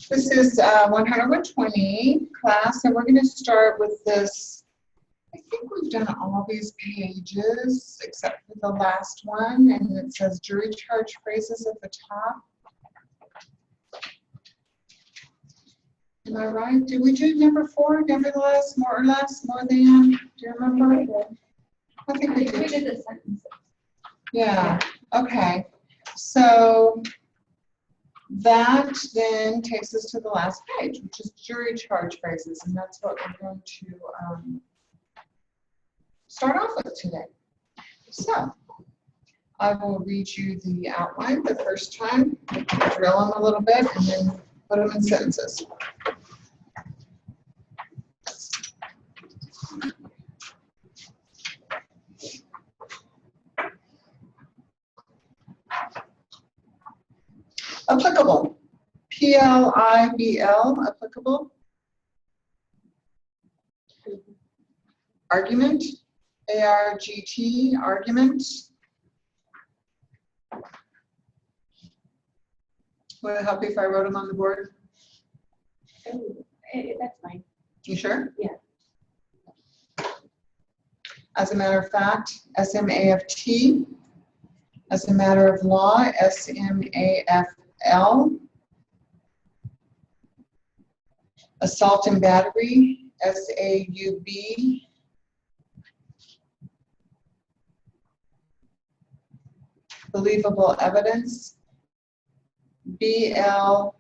This is 120 class, and we're going to start with this. I think we've done all these pages except for the last one, and it says jury charge phrases at the top. Am I right? Did we do number 4? Nevertheless, more or less, more than? Do you remember? I think we did. We did the sentences. Yeah. Okay. So that then takes us to the last page, which is jury charge phrases, and that's what we're going to start off with today. So I will read you the outline the first time, drill them a little bit, and then put them in sentences. Applicable. P-L-I-B-L, applicable. Argument. A-R-G-T, argument. Would it help if I wrote them on the board? Oh, that's fine. You sure? Yeah. As a matter of fact, S-M-A-F-T. As a matter of law, S-M-A-F-L. Assault and battery, S-A-U-B. Believable evidence, B-L**EFD.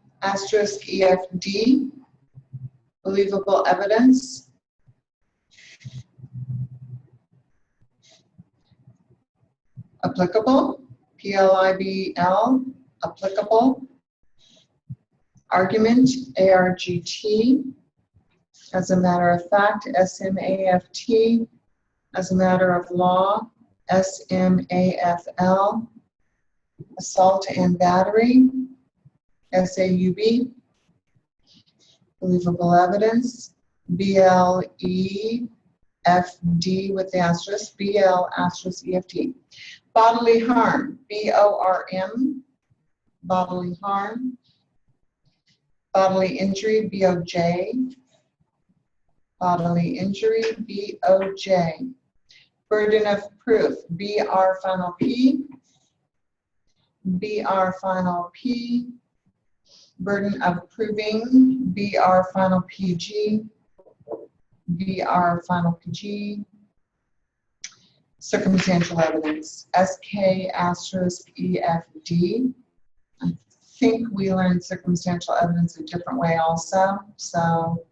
Believable evidence. Applicable, P-L-I-B-L, applicable. Argument, A-R-G-T. As a matter of fact, S-M-A-F-T. As a matter of law, S-M-A-F-L. Assault and battery, S-A-U-B. Believable evidence, B-L-E-F-D with the asterisk, B-L**EFT. Bodily harm, B-O-R-M, bodily harm. Bodily injury, B-O-J. Bodily injury, B-O-J. Burden of proof, B-R final P. B-R final P. Burden of proving, B-R final P-G. B-R final P-G. Circumstantial evidence, S-K**EFD. I think we learned circumstantial evidence a different way also. So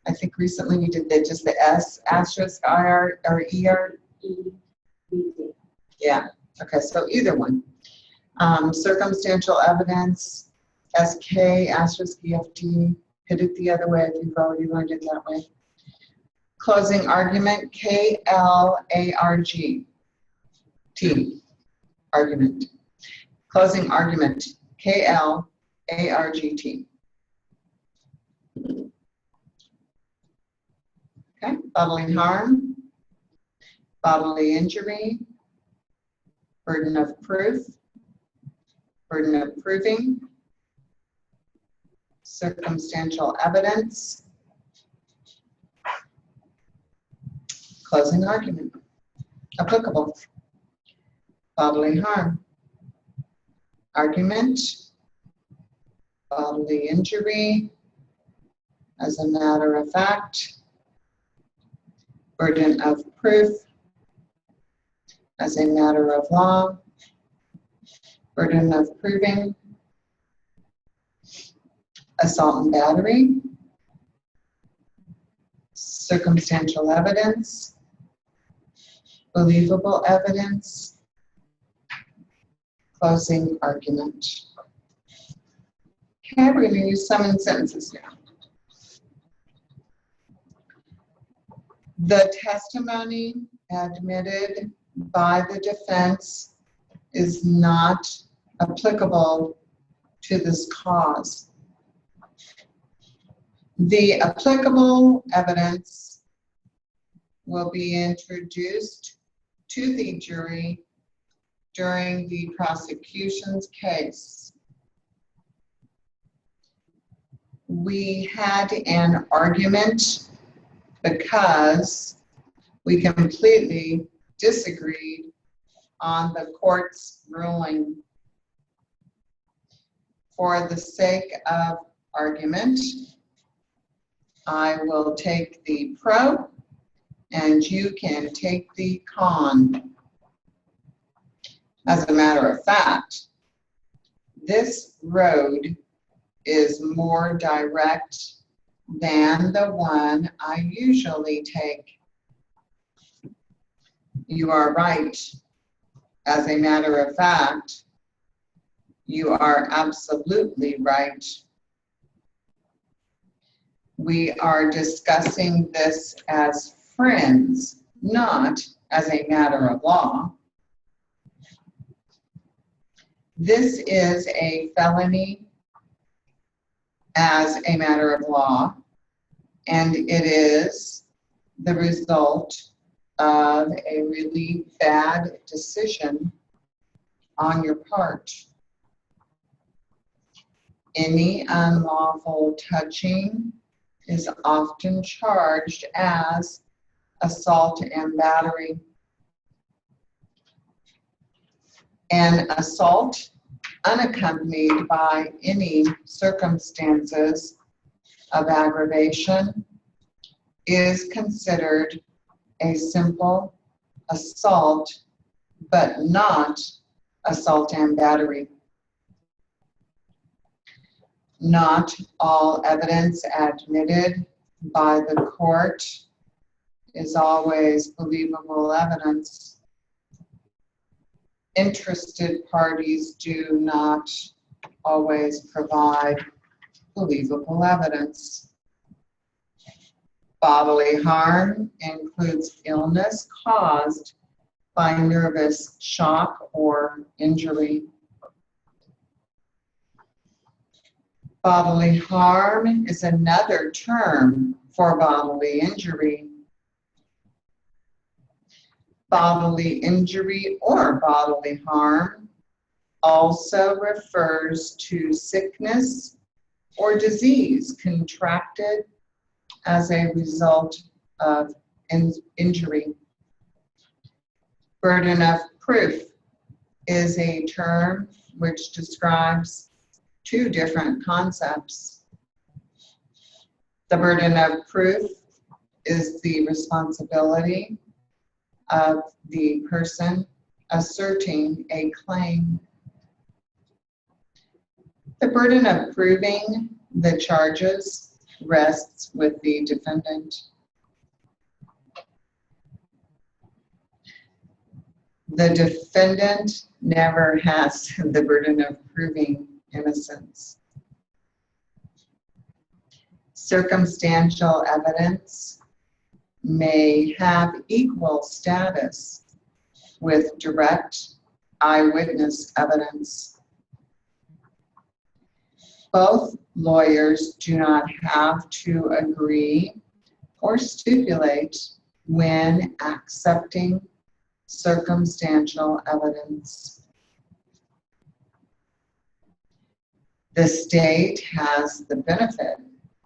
I think recently we did just the S asterisk IR or ER. E-B-D. Yeah, okay, so either one. Circumstantial evidence, S-K**EFD. Hit it the other way if you've already learned it that way. Closing argument, K-L-A-R-G-T. Argument. Closing argument, K-L-A-R-G-T. Okay, bodily harm, bodily injury, burden of proof, burden of proving, circumstantial evidence, closing argument, applicable, bodily harm, argument, bodily injury, as a matter of fact, burden of proof, as a matter of law, burden of proving, assault and battery, circumstantial evidence, believable evidence, closing argument. Okay, we're going to use some in sentences now. The testimony admitted by the defense is not applicable to this cause. The applicable evidence will be introduced to the jury during the prosecution's case. we had an argument because we completely disagreed on the court's ruling. For the sake of argument, I will take the pro and you can take the con. As a matter of fact, this road is more direct than the one I usually take. You are right. As a matter of fact, you are absolutely right. We are discussing this as friends, not as a matter of law. This is a felony as a matter of law, and it is the result of a really bad decision on your part. Any unlawful touching is often charged as assault and battery. An assault unaccompanied by any circumstances of aggravation is considered a simple assault, but not assault and battery. Not all evidence admitted by the court is always believable evidence. Interested parties do not always provide believable evidence. Bodily harm includes illness caused by nervous shock or injury. Bodily harm is another term for bodily injury. Bodily injury or bodily harm also refers to sickness or disease contracted as a result of injury. Burden of proof is a term which describes two different concepts. The burden of proof is the responsibility of the person asserting a claim. The burden of proving the charges rests with the defendant. The defendant never has the burden of proving innocence. Circumstantial evidence may have equal status with direct eyewitness evidence. Both lawyers do not have to agree or stipulate when accepting circumstantial evidence. The state has the benefit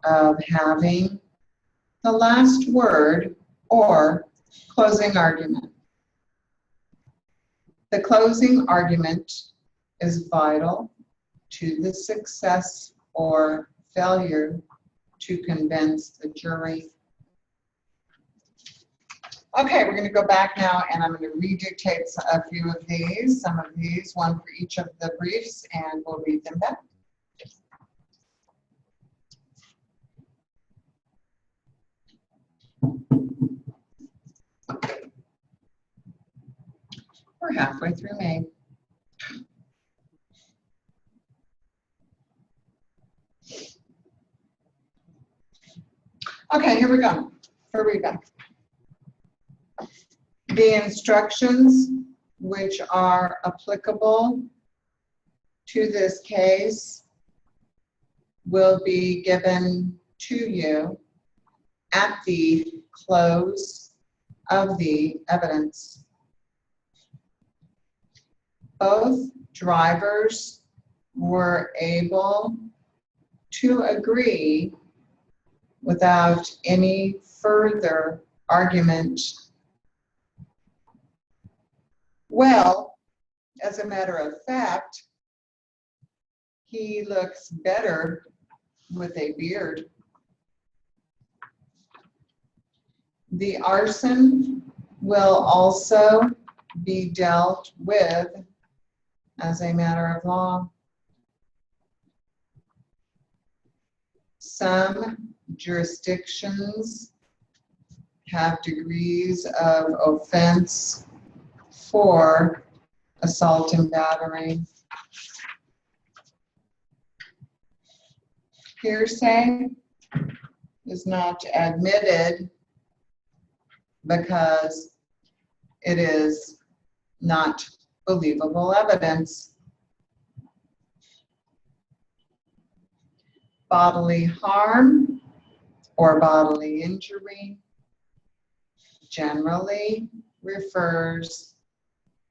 of having the last word or closing argument. The closing argument is vital to the success or failure to convince the jury. Okay, we're going to go back now and I'm going to redictate a few of these, some of these, one for each of the briefs, and we'll read them back. We're halfway through May. Okay, here we go for readback. The instructions which are applicable to this case will be given to you at the close of the evidence. Both drivers were able to agree without any further argument. Well, as a matter of fact, he looks better with a beard. The arson will also be dealt with as a matter of law. Some jurisdictions have degrees of offense for assault and battery. Hearsay is not admitted because it is not believable evidence. Bodily harm or bodily injury generally refers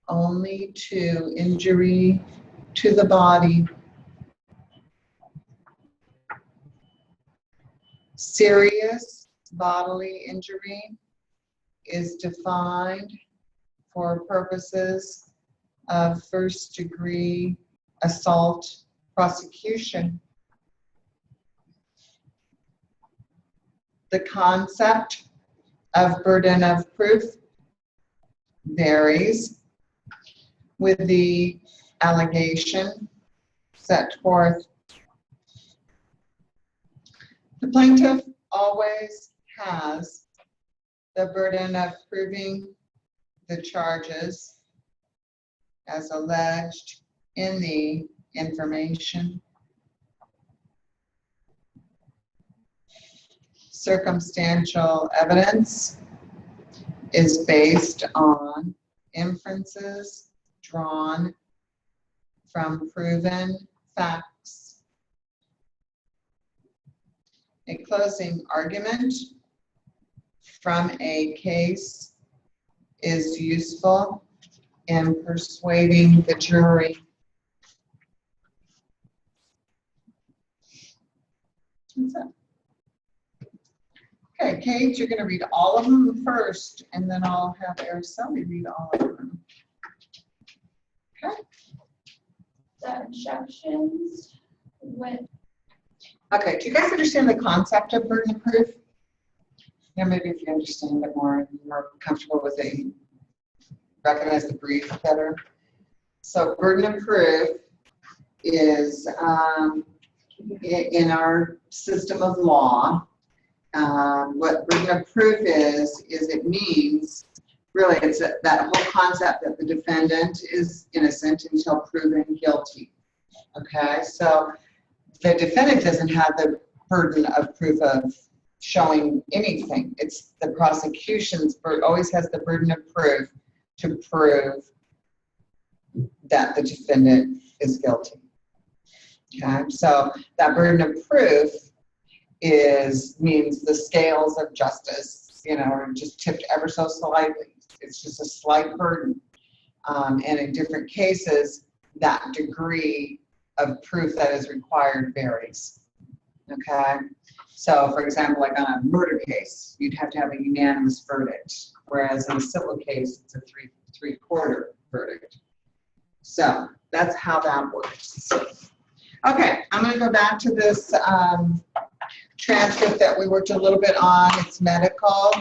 only to injury to the body. Serious bodily injury is defined for purposes of first-degree assault prosecution. The concept of burden of proof varies with the allegation set forth. The plaintiff always has the burden of proving the charges as alleged in the information. Circumstantial evidence is based on inferences drawn from proven facts. A closing argument from a case is useful in persuading the jury. That's it. Okay, Kate, you're going to read all of them first, and then I'll have Araceli read all of them. Okay. The instructions with. Okay, do you guys understand the concept of burden of proof? Yeah, maybe if you understand it more, you're more comfortable with it, you recognize the brief better. So burden of proof is in our system of law. What burden of proof is it means, really, it's that whole concept that the defendant is innocent until proven guilty. Okay, so the defendant doesn't have the burden of proof of showing anything. It's the prosecution's always has the burden of proof to prove that the defendant is guilty. Okay, so that burden of proof means the scales of justice, are just tipped ever so slightly. It's just a slight burden. And in different cases, that degree of proof that is required varies. Okay, so for example, like on a murder case, you'd have to have a unanimous verdict, whereas in a civil case, it's a three-quarter verdict. So that's how that works. Okay, I'm going to go back to this transcript that we worked a little bit on. It's medical.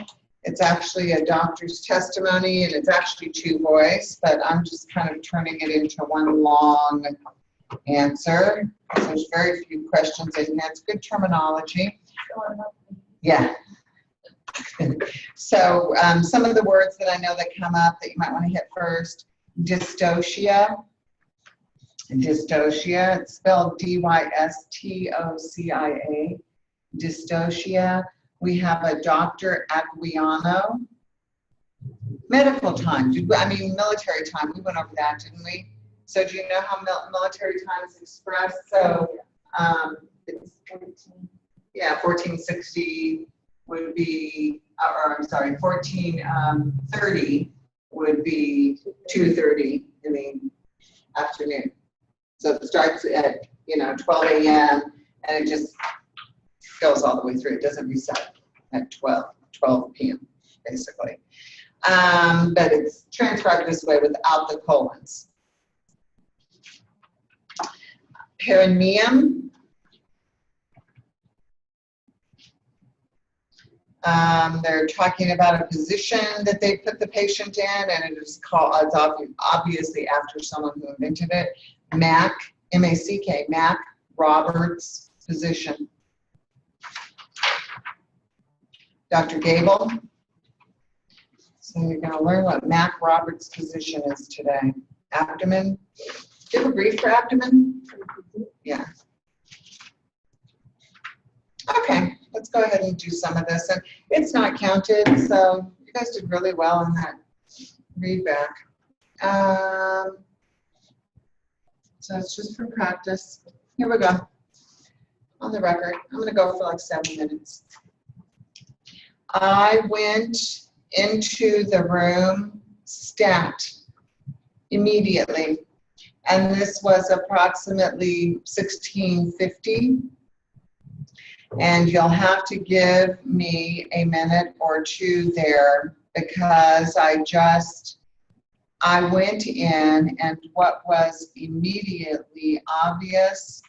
It's actually a doctor's testimony, and it's actually two voice, but I'm just kind of turning it into one long answer. There's very few questions in here. It's good terminology. Yeah. So some of the words that I know that come up that you might want to hit first: dystocia. Dystocia, it's spelled D-Y-S-T-O-C-I-A. Dystocia. We have a Dr. Aguiano. Medical time, military time, we went over that, didn't we? So do you know how military time is expressed? So it's 1460 would be, 1430 would be 2:30 in the afternoon. So it starts at 12 a.m. and it just goes all the way through. It doesn't reset at 12 p.m. basically. But it's transcribed this way without the colons. Perineum. They're talking about a position that they put the patient in, and it is called, it's obviously after someone who invented it, Mack, M-A-C-K, Mack Roberts position. Dr. Gable. So you're going to learn what Mack Roberts position is today. Abdomen. Do you have a brief for abdomen? Yeah. Okay, let's go ahead and do some of this. And it's not counted, so you guys did really well on that read back. So it's just for practice. Here we go. On the record, I'm going to go for like 7 minutes. I went into the room stat immediately, and this was approximately 1650. And you'll have to give me a minute or two there, because I went in, and what was immediately obvious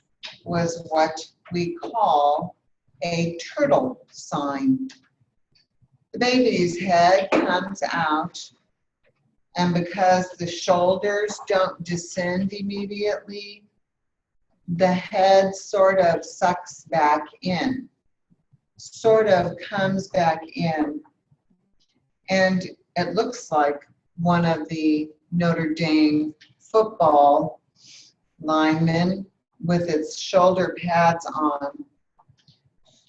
was what we call a turtle sign. The baby's head comes out, and because the shoulders don't descend immediately, the head sort of sucks back in, sort of comes back in. And it looks like one of the Notre Dame football linemen with its shoulder pads on,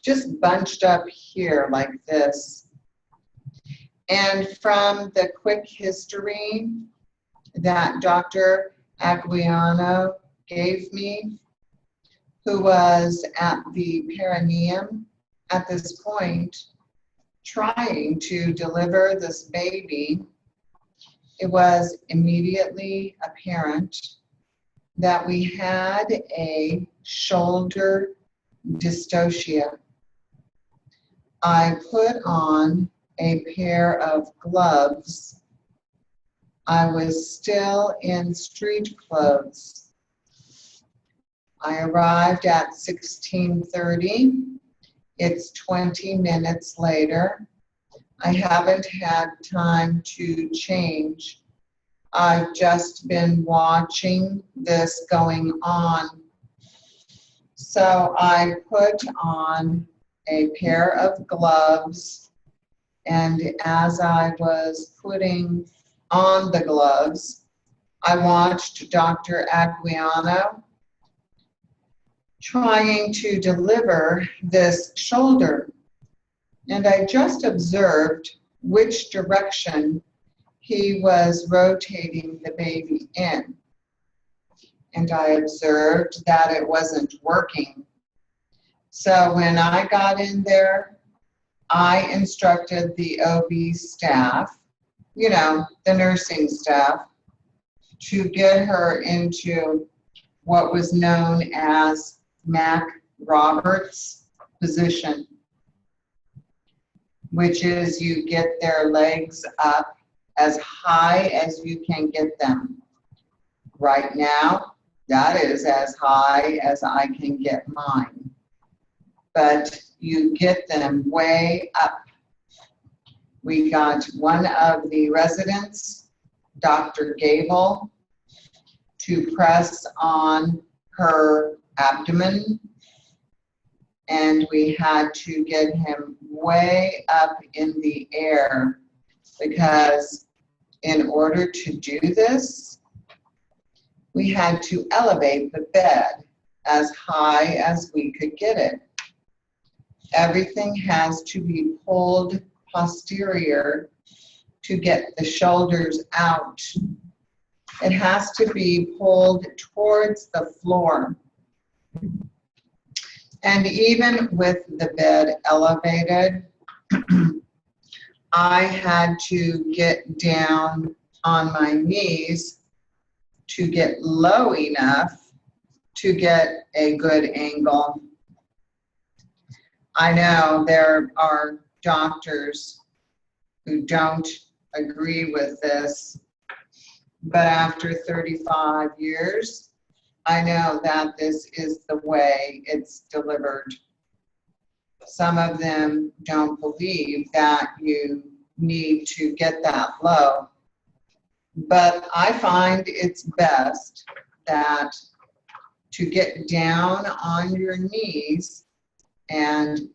just bunched up here like this. And from the quick history that Dr. Aguiano gave me, who was at the perineum at this point, trying to deliver this baby, it was immediately apparent that we had a shoulder dystocia. I put on a pair of gloves. I was still in street clothes. I arrived at 16:30. It's 20 minutes later. I haven't had time to change. I've just been watching this going on. So I put on a pair of gloves, and as I was putting on the gloves, I watched Dr. Aguiano trying to deliver this shoulder. And I just observed which direction he was rotating the baby in. And I observed that it wasn't working. So when I got in there, I instructed the OB staff, you know, the nursing staff, to get her into what was known as Mack Roberts position, which is you get their legs up as high as you can get them. Right now, that is as high as I can get mine. But you get them way up. We got one of the residents, Dr. Gable, to press on her abdomen, and we had to get him way up in the air, because in order to do this, we had to elevate the bed as high as we could get it. Everything has to be pulled posterior to get the shoulders out. It has to be pulled towards the floor. And even with the bed elevated, I had to get down on my knees to get low enough to get a good angle. I know there are doctors who don't agree with this, but after 35 years, I know that this is the way it's delivered. Some of them don't believe that you need to get that low, but I find it's best that to get down on your knees, and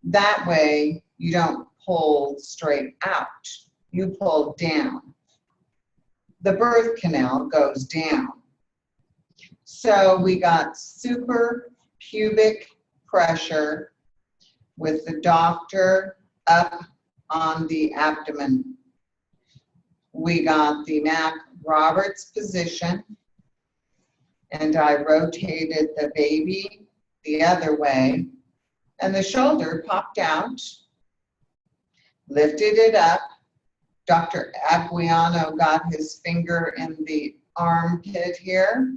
that way you don't pull straight out, you pull down. The birth canal goes down. So we got super pubic pressure with the doctor up on the abdomen. We got the Mac Roberts position, and I rotated the baby the other way, and the shoulder popped out, lifted it up. Dr. Aguiano got his finger in the armpit here.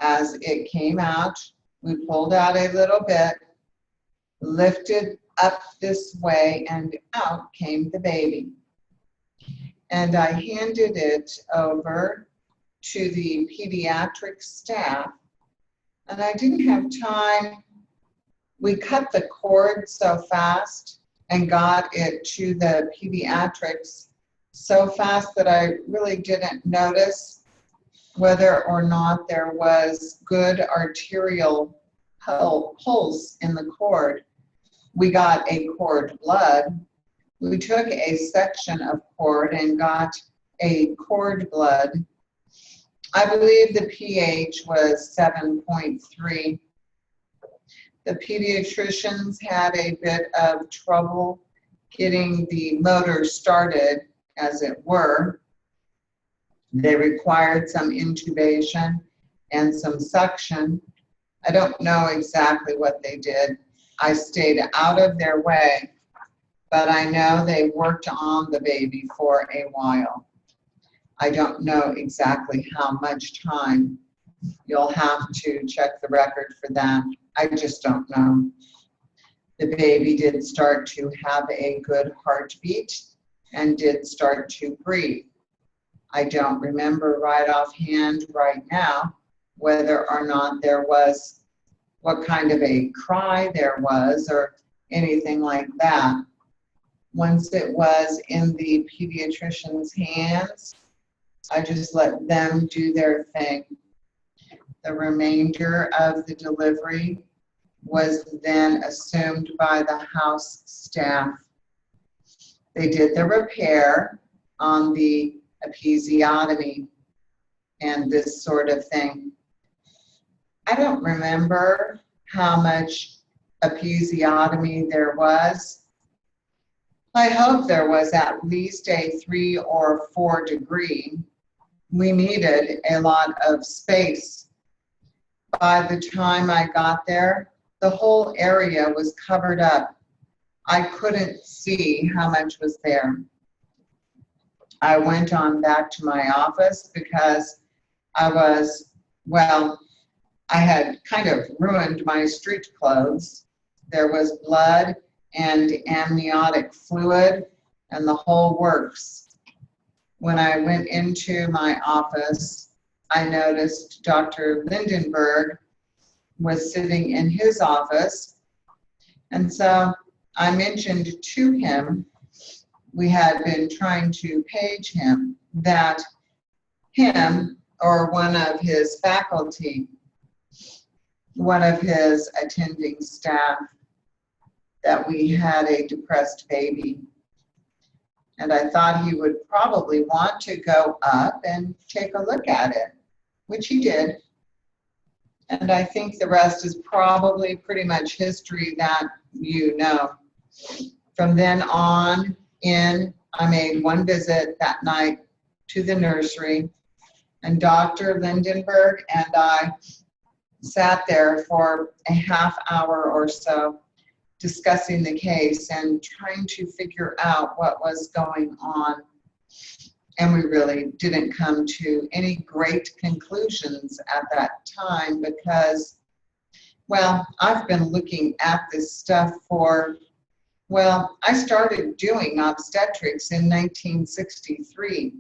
As it came out, we pulled out a little bit, lifted up this way, and out came the baby. And I handed it over to the pediatric staff, and I didn't have time. We cut the cord so fast and got it to the pediatrics so fast that I really didn't notice whether or not there was good arterial pulse in the cord. We got a cord blood. We took a section of cord and got a cord blood. I believe the pH was 7.3. The pediatricians had a bit of trouble getting the motor started, as it were. They required some intubation and some suction. I don't know exactly what they did. I stayed out of their way, but I know they worked on the baby for a while. I don't know exactly how much time. You'll have to check the record for that. I just don't know. The baby did start to have a good heartbeat and did start to breathe. I don't remember right offhand right now whether or not there was, what kind of a cry there was or anything like that. Once it was in the pediatrician's hands, I just let them do their thing. The remainder of the delivery was then assumed by the house staff. They did the repair on the episiotomy and this sort of thing. I don't remember how much episiotomy there was. I hope there was at least a 3 or 4 degree. We needed a lot of space. By the time I got there, the whole area was covered up. I couldn't see how much was there. I went on back to my office because I had kind of ruined my street clothes. There was blood and amniotic fluid and the whole works. When I went into my office, I noticed Dr. Lindenberg was sitting in his office. And so I mentioned to him, we had been trying to page him, that him or one of his faculty, one of his attending staff, that we had a depressed baby. And I thought he would probably want to go up and take a look at it, which he did. And I think the rest is probably pretty much history that you know. From then on in, I made one visit that night to the nursery, and Dr. Lindenberg and I sat there for a half hour or so discussing the case and trying to figure out what was going on. And we really didn't come to any great conclusions at that time, because Well, I've been looking at this stuff for, well, I started doing obstetrics in 1963.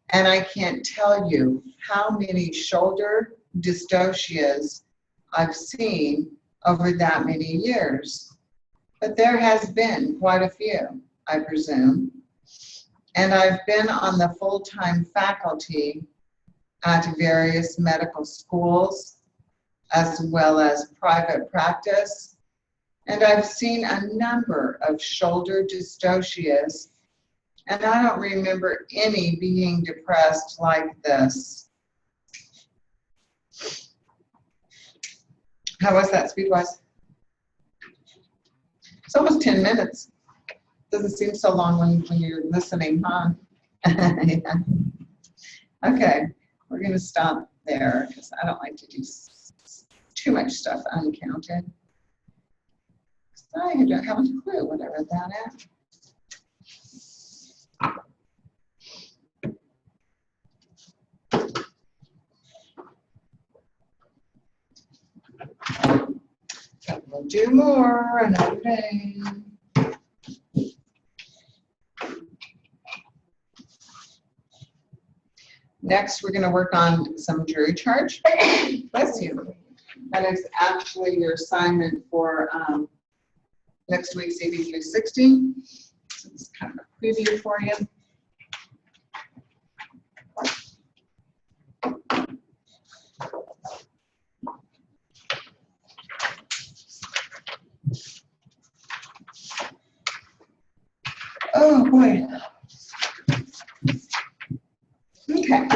And I can't tell you how many shoulder dystocias I've seen over that many years. But there has been quite a few, I presume. And I've been on the full-time faculty at various medical schools, as well as private practice. And I've seen a number of shoulder dystocias, and I don't remember any being depressed like this. How was that, Speedwise? It's almost 10 minutes. Doesn't seem so long when you're listening, huh? Yeah. Okay, we're going to stop there because I don't like to do too much stuff uncounted. I don't have a clue what I read that at. But we'll do more another day. Next, we're going to work on some jury charge. Bless you. That is actually your assignment for next week's EB 360. So it's kind of a preview for you. Oh boy. Okay.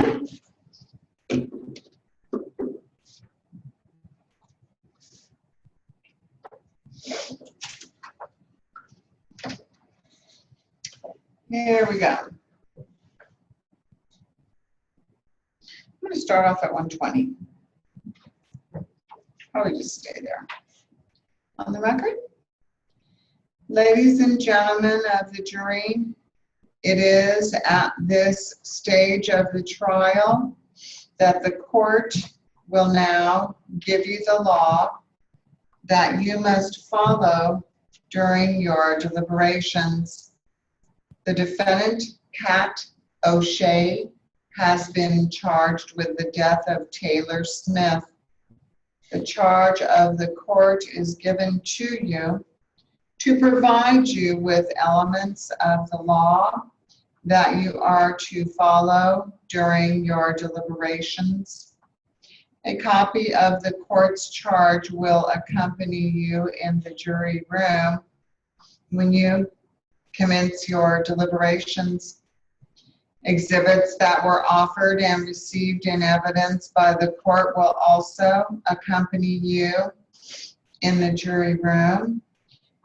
Here we go. I'm going to start off at 120. Probably just stay there. On the record, ladies and gentlemen of the jury, it is at this stage of the trial that the court will now give you the law that you must follow during your deliberations. The defendant, Kat O'Shea, has been charged with the death of Taylor Smith. The charge of the court is given to you to provide you with elements of the law that you are to follow during your deliberations. A copy of the court's charge will accompany you in the jury room when you commence your deliberations. Exhibits that were offered and received in evidence by the court will also accompany you in the jury room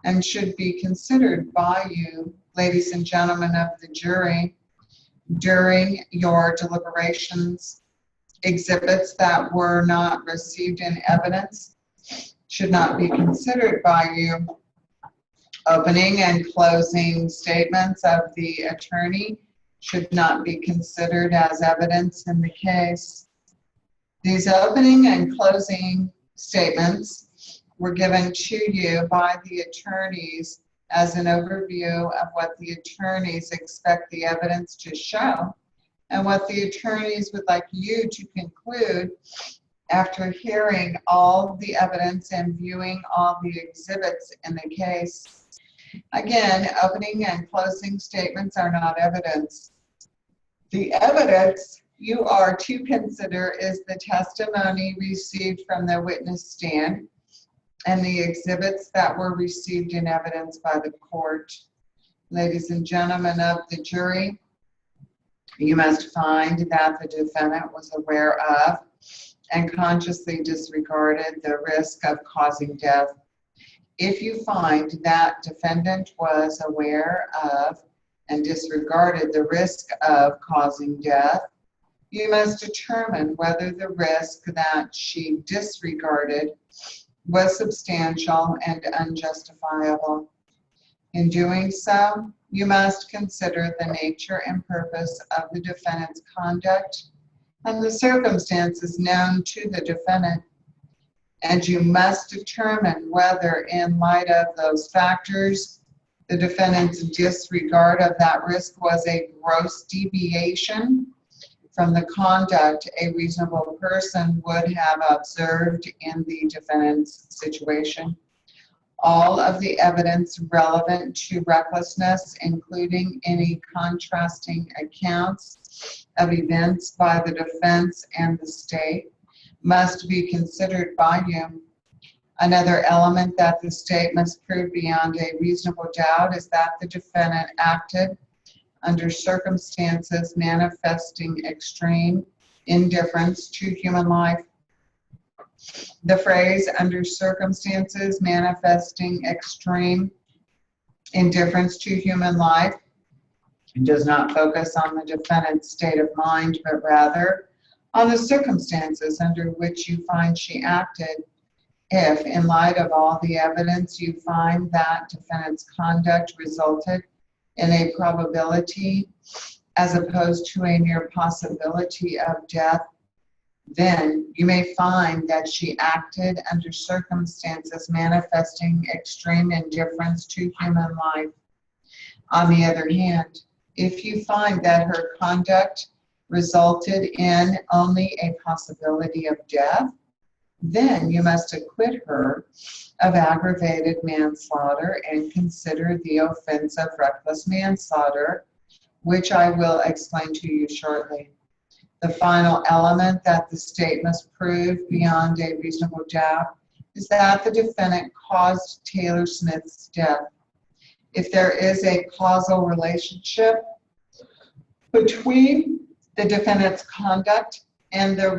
and should be considered by you, ladies and gentlemen of the jury, during your deliberations. Exhibits that were not received in evidence should not be considered by you. Opening and closing statements of the attorney should not be considered as evidence in the case. These opening and closing statements were given to you by the attorneys as an overview of what the attorneys expect the evidence to show and what the attorneys would like you to conclude after hearing all the evidence and viewing all the exhibits in the case. Again, opening and closing statements are not evidence. The evidence you are to consider is the testimony received from the witness stand and the exhibits that were received in evidence by the court. Ladies and gentlemen of the jury, you must find that the defendant was aware of and consciously disregarded the risk of causing death. If you find that defendant was aware of and disregarded the risk of causing death, you must determine whether the risk that she disregarded was substantial and unjustifiable. In doing so, you must consider the nature and purpose of the defendant's conduct and the circumstances known to the defendant. and you must determine whether, in light of those factors, the defendant's disregard of that risk was a gross deviation from the conduct a reasonable person would have observed in the defendant's situation. All of the evidence relevant to recklessness, including any contrasting accounts of events by the defense and the state, must be considered by you. Another element that the state must prove beyond a reasonable doubt is that the defendant acted under circumstances manifesting extreme indifference to human life. The phrase "under circumstances manifesting extreme indifference to human life" does not focus on the defendant's state of mind, but rather on the circumstances under which you find she acted. If, in light of all the evidence, you find that defendant's conduct resulted in a probability as opposed to a mere possibility of death, then you may find that she acted under circumstances manifesting extreme indifference to human life. On the other hand, if you find that her conduct resulted in only a possibility of death, then you must acquit her of aggravated manslaughter and consider the offense of reckless manslaughter, which I will explain to you shortly. The final element that the state must prove beyond a reasonable doubt is that the defendant caused Taylor Smith's death. If there is a causal relationship between the defendant's conduct and the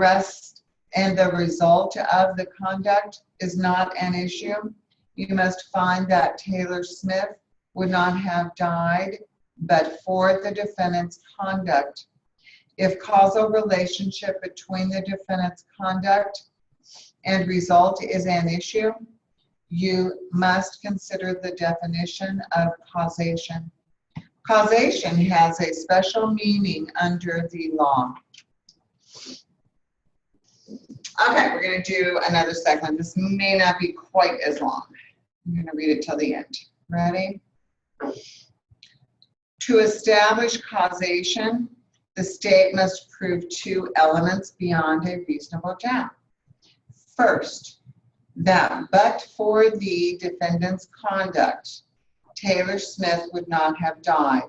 result of the conduct is not an issue, you must find that Taylor Smith would not have died but for the defendant's conduct. If causal relationship between the defendant's conduct and result is an issue, you must consider the definition of causation. Causation has a special meaning under the law. Okay, we're going to do another segment. This may not be quite as long. I'm going to read it till the end. Ready? To establish causation, the state must prove two elements beyond a reasonable doubt. First, that but for the defendant's conduct, Taylor Smith would not have died.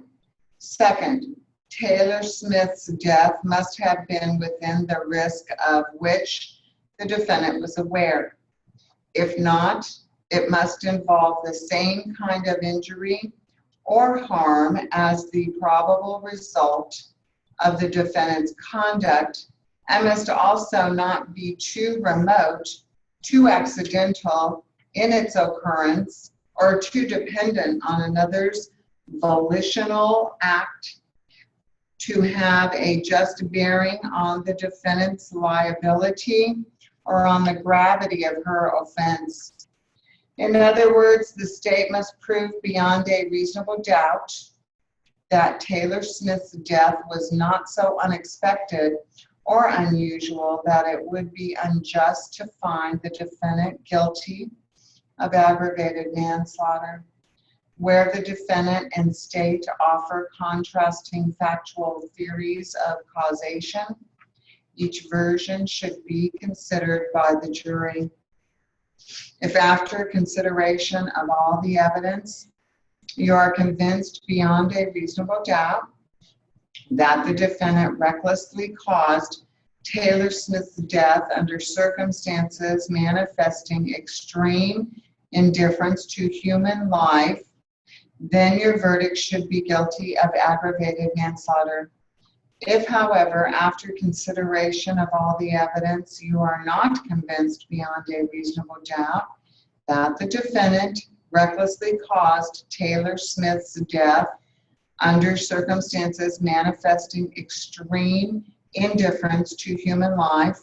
Second, Taylor Smith's death must have been within the risk of which the defendant was aware. If not, it must involve the same kind of injury or harm as the probable result of the defendant's conduct, and must also not be too remote, too accidental in its occurrence, or too dependent on another's volitional act to have a just bearing on the defendant's liability or on the gravity of her offense. In other words, the state must prove beyond a reasonable doubt that Taylor Smith's death was not so unexpected or unusual that it would be unjust to find the defendant guilty of aggravated manslaughter. Where the defendant and state offer contrasting factual theories of causation, each version should be considered by the jury. If after consideration of all the evidence, you are convinced beyond a reasonable doubt that the defendant recklessly caused Taylor Smith's death under circumstances manifesting extreme indifference to human life, then your verdict should be guilty of aggravated manslaughter. If, however, after consideration of all the evidence, you are not convinced beyond a reasonable doubt that the defendant recklessly caused Taylor Smith's death under circumstances manifesting extreme indifference to human life,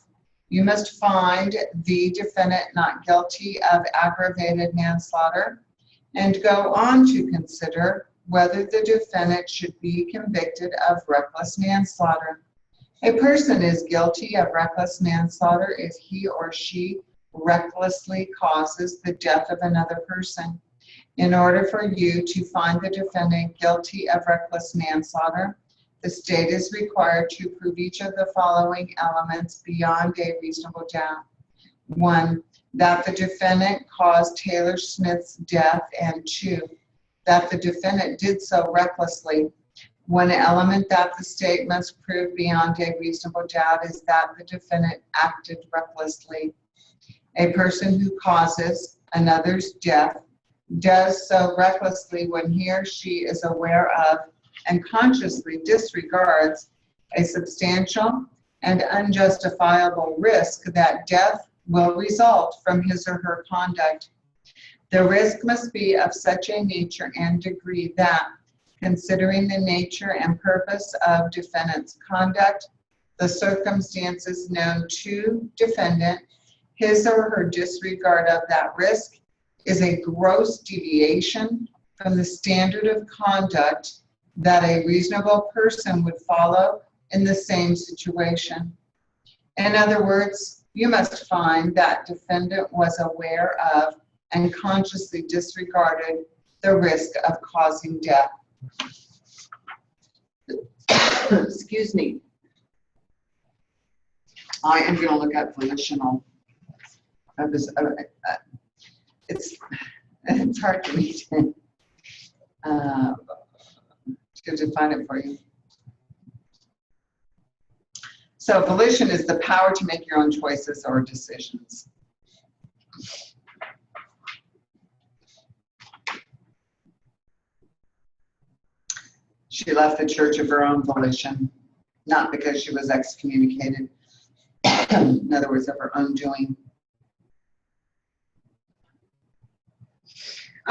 you must find the defendant not guilty of aggravated manslaughter and go on to consider whether the defendant should be convicted of reckless manslaughter. A person is guilty of reckless manslaughter if he or she recklessly causes the death of another person. In order for you to find the defendant guilty of reckless manslaughter, the state is required to prove each of the following elements beyond a reasonable doubt. 1, that the defendant caused Taylor Smith's death, and 2, that the defendant did so recklessly. One element that the state must prove beyond a reasonable doubt is that the defendant acted recklessly. A person who causes another's death does so recklessly when he or she is aware of and consciously disregards a substantial and unjustifiable risk that death will result from his or her conduct. The risk must be of such a nature and degree that, considering the nature and purpose of defendant's conduct, the circumstances known to defendant, his or her disregard of that risk is a gross deviation from the standard of conduct that a reasonable person would follow in the same situation. In other words, you must find that defendant was aware of and consciously disregarded the risk of causing death. Excuse me. I am going to look at volitional. It's hard for me to define it for you. So volition is the power to make your own choices or decisions. She left the church of her own volition, not because she was excommunicated. In other words, of her own doing.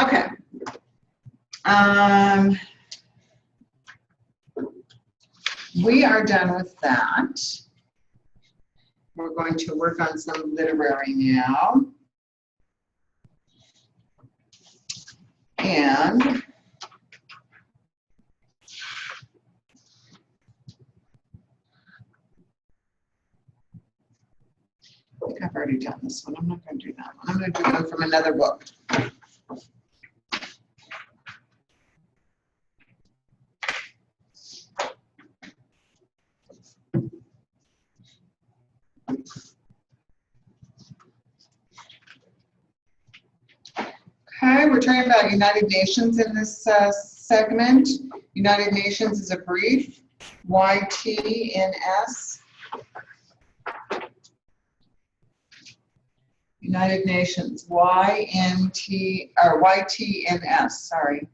Okay. We are done with that. We're going to work on some literary now. And I think I've already done this one. I'm not going to do that one. I'm going to do one from another book. Okay, we're talking about United Nations in this segment. United Nations is a brief, YTNS. United Nations, YTNS, sorry.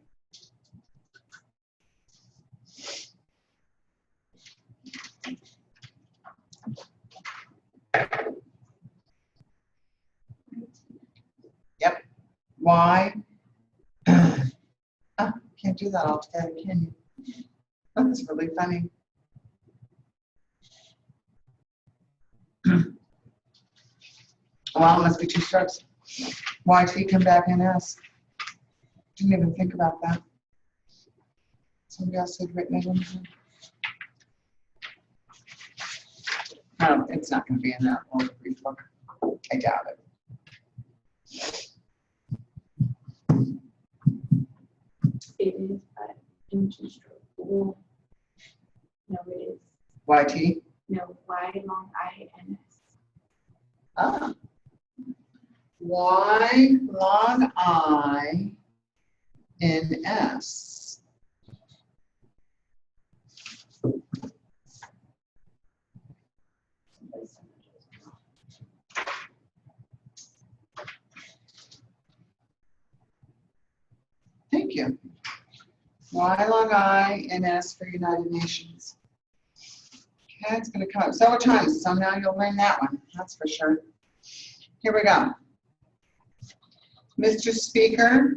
Yep, Y. Oh, can't do that all together, can you? That's really funny. Well, it must be 2 strokes. YT come back in S. Didn't even think about that. Somebody else had written it in here. Oh, it's not going to be in that old brief book. I doubt it. It is in 2 strokes. No, it is. YT? No, Y long I N S. Ah. Y log I N S. Thank you. Y log I N S for United Nations. Okay, it's going to come up several times, so now you'll learn that one, that's for sure. Here we go. Mr. Speaker,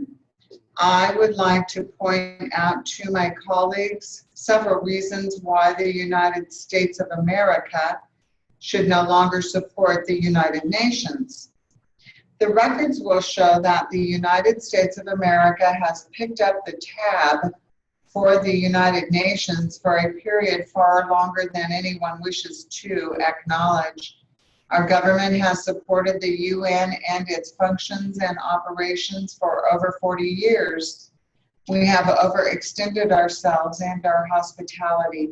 I would like to point out to my colleagues several reasons why the United States of America should no longer support the United Nations. The records will show that the United States of America has picked up the tab for the United Nations for a period far longer than anyone wishes to acknowledge. Our government has supported the UN and its functions and operations for over 40 years. We have overextended ourselves and our hospitality.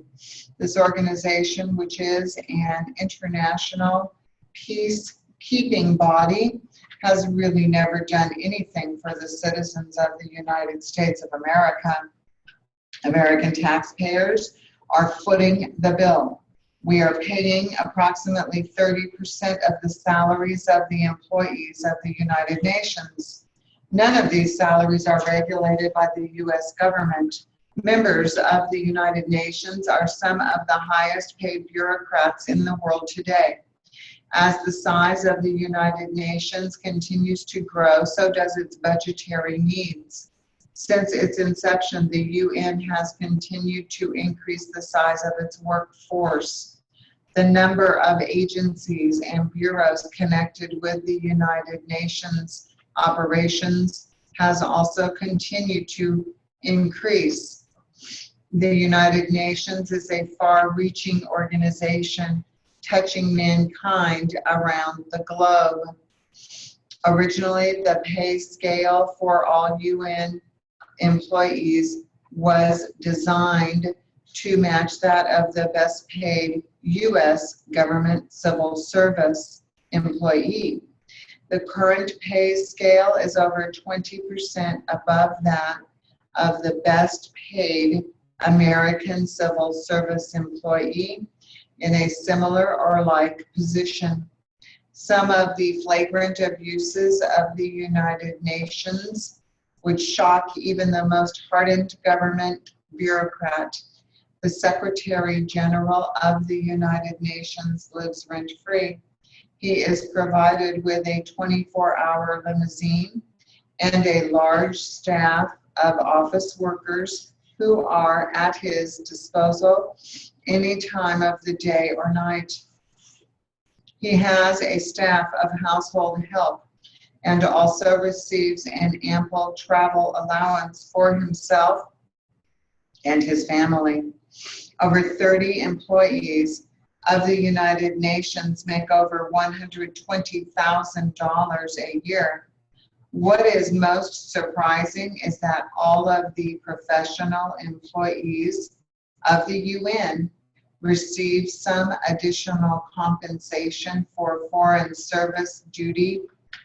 This organization, which is an international peacekeeping body, has really never done anything for the citizens of the United States of America. American taxpayers are footing the bill. We are paying approximately 30% of the salaries of the employees of the United Nations. None of these salaries are regulated by the U.S. government. Members of the United Nations are some of the highest paid bureaucrats in the world today. As the size of the United Nations continues to grow, so does its budgetary needs. Since its inception, the UN has continued to increase the size of its workforce. The number of agencies and bureaus connected with the United Nations operations has also continued to increase. The United Nations is a far-reaching organization touching mankind around the globe. Originally, the pay scale for all UN employees was designed to match that of the best paid U.S. government civil service employee. The current pay scale is over 20% above that of the best paid American civil service employee in a similar or like position. Some of the flagrant abuses of the United Nations would shock even the most hardened government bureaucrat. The Secretary General of the United Nations lives rent-free. He is provided with a 24-hour limousine and a large staff of office workers who are at his disposal any time of the day or night. He has a staff of household help and also receives an ample travel allowance for himself and his family. Over 30 employees of the United Nations make over $120,000 a year. What is most surprising is that all of the professional employees of the UN receive some additional compensation for foreign service duty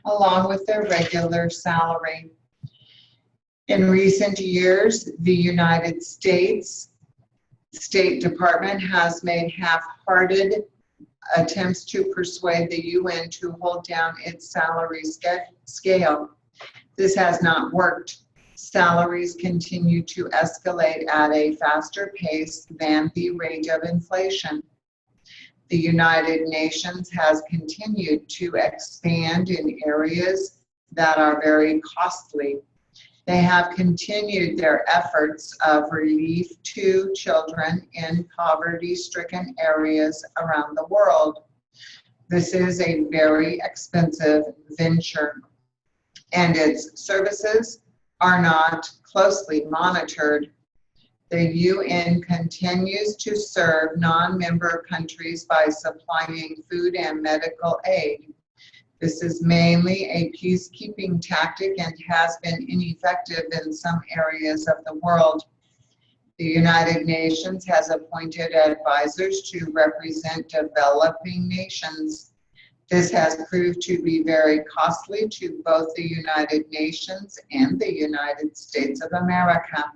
along with their regular salary. In recent years, the United States State Department has made half-hearted attempts to persuade the UN to hold down its salary scale. This has not worked. Salaries continue to escalate at a faster pace than the rate of inflation. The United Nations has continued to expand in areas that are very costly. They have continued their efforts of relief to children in poverty-stricken areas around the world. This is a very expensive venture, and its services are not closely monitored. The UN continues to serve non-member countries by supplying food and medical aid. This is mainly a peacekeeping tactic and has been ineffective in some areas of the world. The United Nations has appointed advisors to represent developing nations. This has proved to be very costly to both the United Nations and the United States of America.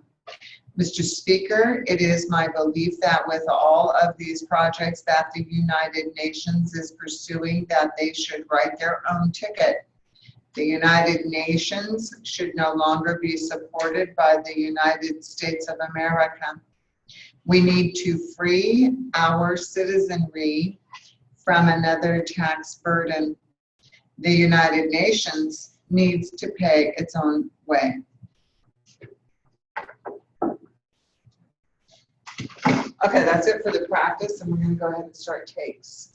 Mr. Speaker, it is my belief that with all of these projects that the United Nations is pursuing, that they should write their own ticket. The United Nations should no longer be supported by the United States of America. We need to free our citizenry from another tax burden. The United Nations needs to pay its own way. Okay, that's it for the practice, and we're going to go ahead and start takes.